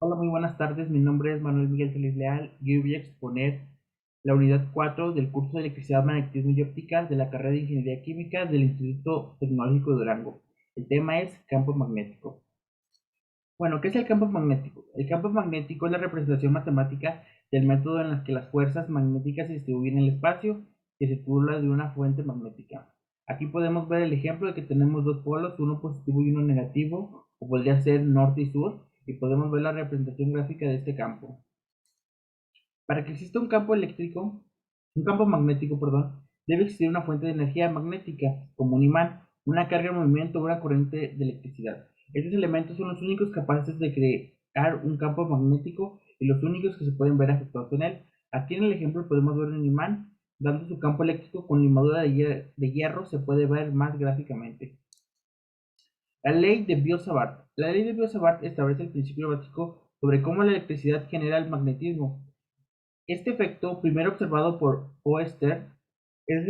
Hola, muy buenas tardes. Mi nombre es Manuel Miguel Feliz Leal y hoy voy a exponer la unidad 4 del curso de Electricidad, Magnetismo y Óptica de la carrera de Ingeniería Química del Instituto Tecnológico de Durango. El tema es campo magnético. Bueno, ¿qué es el campo magnético? El campo magnético es la representación matemática del método en el que las fuerzas magnéticas se distribuyen en el espacio que circula de una fuente magnética. Aquí podemos ver el ejemplo de que tenemos dos polos, uno positivo y uno negativo, o podría ser norte y sur, y podemos ver la representación gráfica de este campo. Para que exista un campo magnético, perdón, debe existir una fuente de energía magnética, como un imán, una carga en movimiento o una corriente de electricidad. Estos elementos son los únicos capaces de crear un campo magnético y los únicos que se pueden ver afectados en él. Aquí en el ejemplo podemos ver un imán dando su campo eléctrico con limadura de hierro, se puede ver más gráficamente. La ley de Biot-Savart. La ley de Biot-Savart establece el principio básico sobre cómo la electricidad genera el magnetismo. Este efecto, primero observado por Oester, es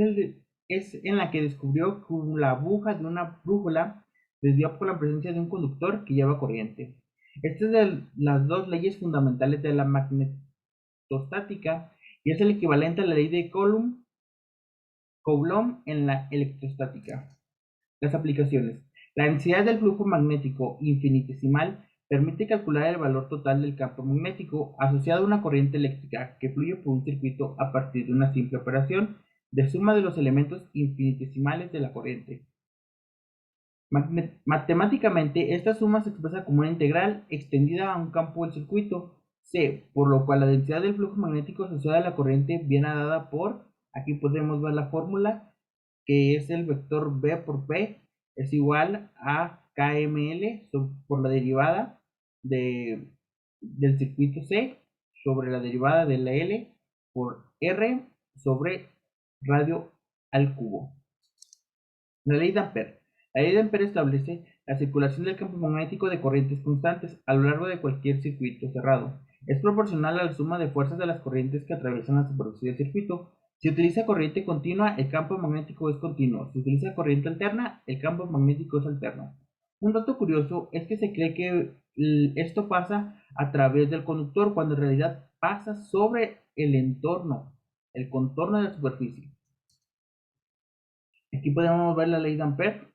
en la que descubrió que la aguja de una brújula desvió por la presencia de un conductor que lleva corriente. Esta es de las dos leyes fundamentales de la magnetostática y es el equivalente a la ley de Coulomb en la electrostática. Las aplicaciones. La densidad del flujo magnético infinitesimal permite calcular el valor total del campo magnético asociado a una corriente eléctrica que fluye por un circuito a partir de una simple operación de suma de los elementos infinitesimales de la corriente. Matemáticamente, esta suma se expresa como una integral extendida a un campo del circuito C, por lo cual la densidad del flujo magnético asociada a la corriente viene dada por, aquí podemos ver la fórmula, que es el vector B por P es igual a KML por la derivada del circuito C sobre la derivada de la L por R sobre radio al cubo. La ley de Ampere. La ley de Ampere establece la circulación del campo magnético de corrientes constantes a lo largo de cualquier circuito cerrado. Es proporcional a la suma de fuerzas de las corrientes que atraviesan la superficie del circuito. Si utiliza corriente continua, el campo magnético es continuo. Si utiliza corriente alterna, el campo magnético es alterno. Un dato curioso es que se cree que esto pasa a través del conductor, cuando en realidad pasa sobre el entorno, el contorno de la superficie. Aquí podemos ver la ley de Ampere.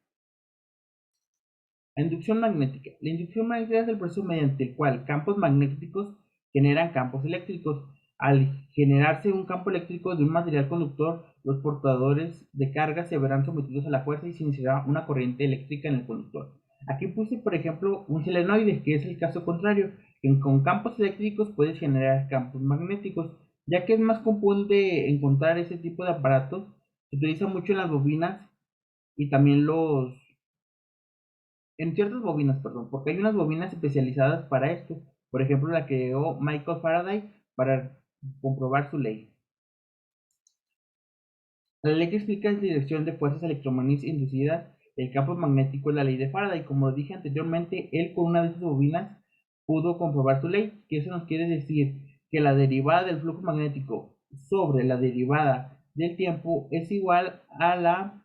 La inducción magnética. La inducción magnética es el proceso mediante el cual campos magnéticos generan campos eléctricos. Al generarse un campo eléctrico de un material conductor, los portadores de carga se verán sometidos a la fuerza y se iniciará una corriente eléctrica en el conductor. Aquí puse, por ejemplo, un solenoide, que es el caso contrario, que con campos eléctricos puedes generar campos magnéticos. Ya que es más común de encontrar ese tipo de aparatos, se utiliza mucho en las bobinas y también en ciertas bobinas, perdón, porque hay unas bobinas especializadas para esto. Por ejemplo, la que creó Michael Faraday para comprobar su ley. La ley que explica la dirección de fuerzas electromagnéticas inducidas del campo magnético es la ley de Faraday. Como dije anteriormente, él con una de esas bobinas pudo comprobar su ley, que eso nos quiere decir que la derivada del flujo magnético sobre la derivada del tiempo es igual a la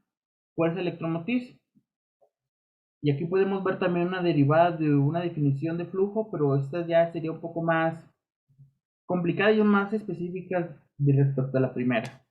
fuerza electromotriz. Y aquí podemos ver también una derivada de una definición de flujo, pero esta ya sería un poco más complicada y más específica respecto a la primera.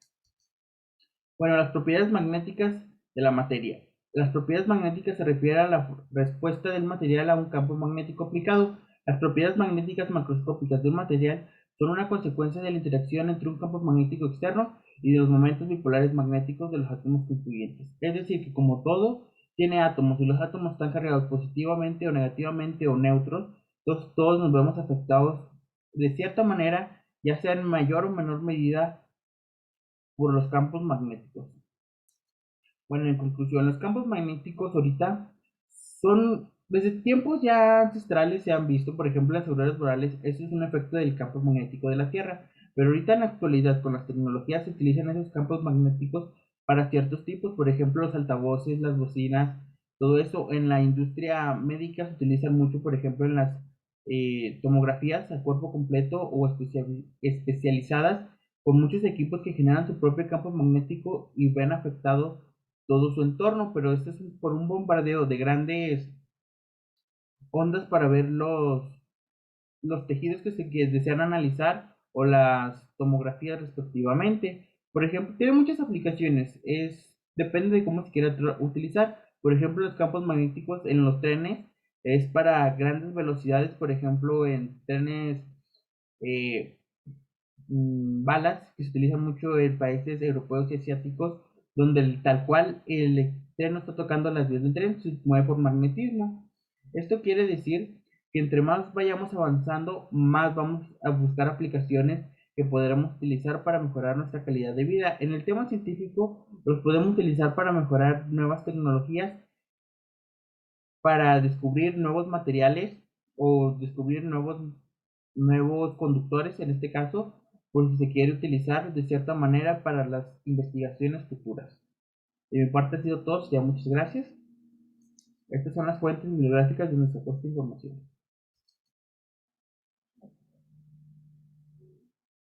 Bueno, las propiedades magnéticas de la materia. Las propiedades magnéticas se refieren a la respuesta del material a un campo magnético aplicado. Las propiedades magnéticas macroscópicas de un material son una consecuencia de la interacción entre un campo magnético externo y de los momentos bipolares magnéticos de los átomos constituyentes. Es decir, que como todo tiene átomos y los átomos están cargados positivamente o negativamente o neutros, entonces todos nos vemos afectados de cierta manera, ya sea en mayor o menor medida por los campos magnéticos. Bueno, en conclusión, los campos magnéticos ahorita son, desde tiempos ya ancestrales se han visto, por ejemplo, las auroras boreales, eso es un efecto del campo magnético de la Tierra, pero ahorita en la actualidad con las tecnologías se utilizan esos campos magnéticos para ciertos tipos, por ejemplo, los altavoces, las bocinas, todo eso en la industria médica se utilizan mucho, por ejemplo, en las tomografías a cuerpo completo o especializadas con muchos equipos que generan su propio campo magnético y ven afectado todo su entorno, pero esto es por un bombardeo de grandes ondas para ver los tejidos que desean analizar o las tomografías respectivamente. Por ejemplo, tiene muchas aplicaciones, depende de cómo se quiera utilizar. Por ejemplo, los campos magnéticos en los trenes es para grandes velocidades, por ejemplo, en trenes eh, balas que se utilizan mucho en países europeos y asiáticos, donde tal cual el tren no está tocando las vías del tren, se mueve por magnetismo. Esto quiere decir que entre más vayamos avanzando, más vamos a buscar aplicaciones que podremos utilizar para mejorar nuestra calidad de vida. En el tema científico, los podemos utilizar para mejorar nuevas tecnologías, para descubrir nuevos materiales o descubrir nuevos conductores, en este caso, por si se quiere utilizar de cierta manera para las investigaciones futuras. De mi parte ha sido todo, ya muchas gracias. Estas son las fuentes bibliográficas de nuestra puesta de información.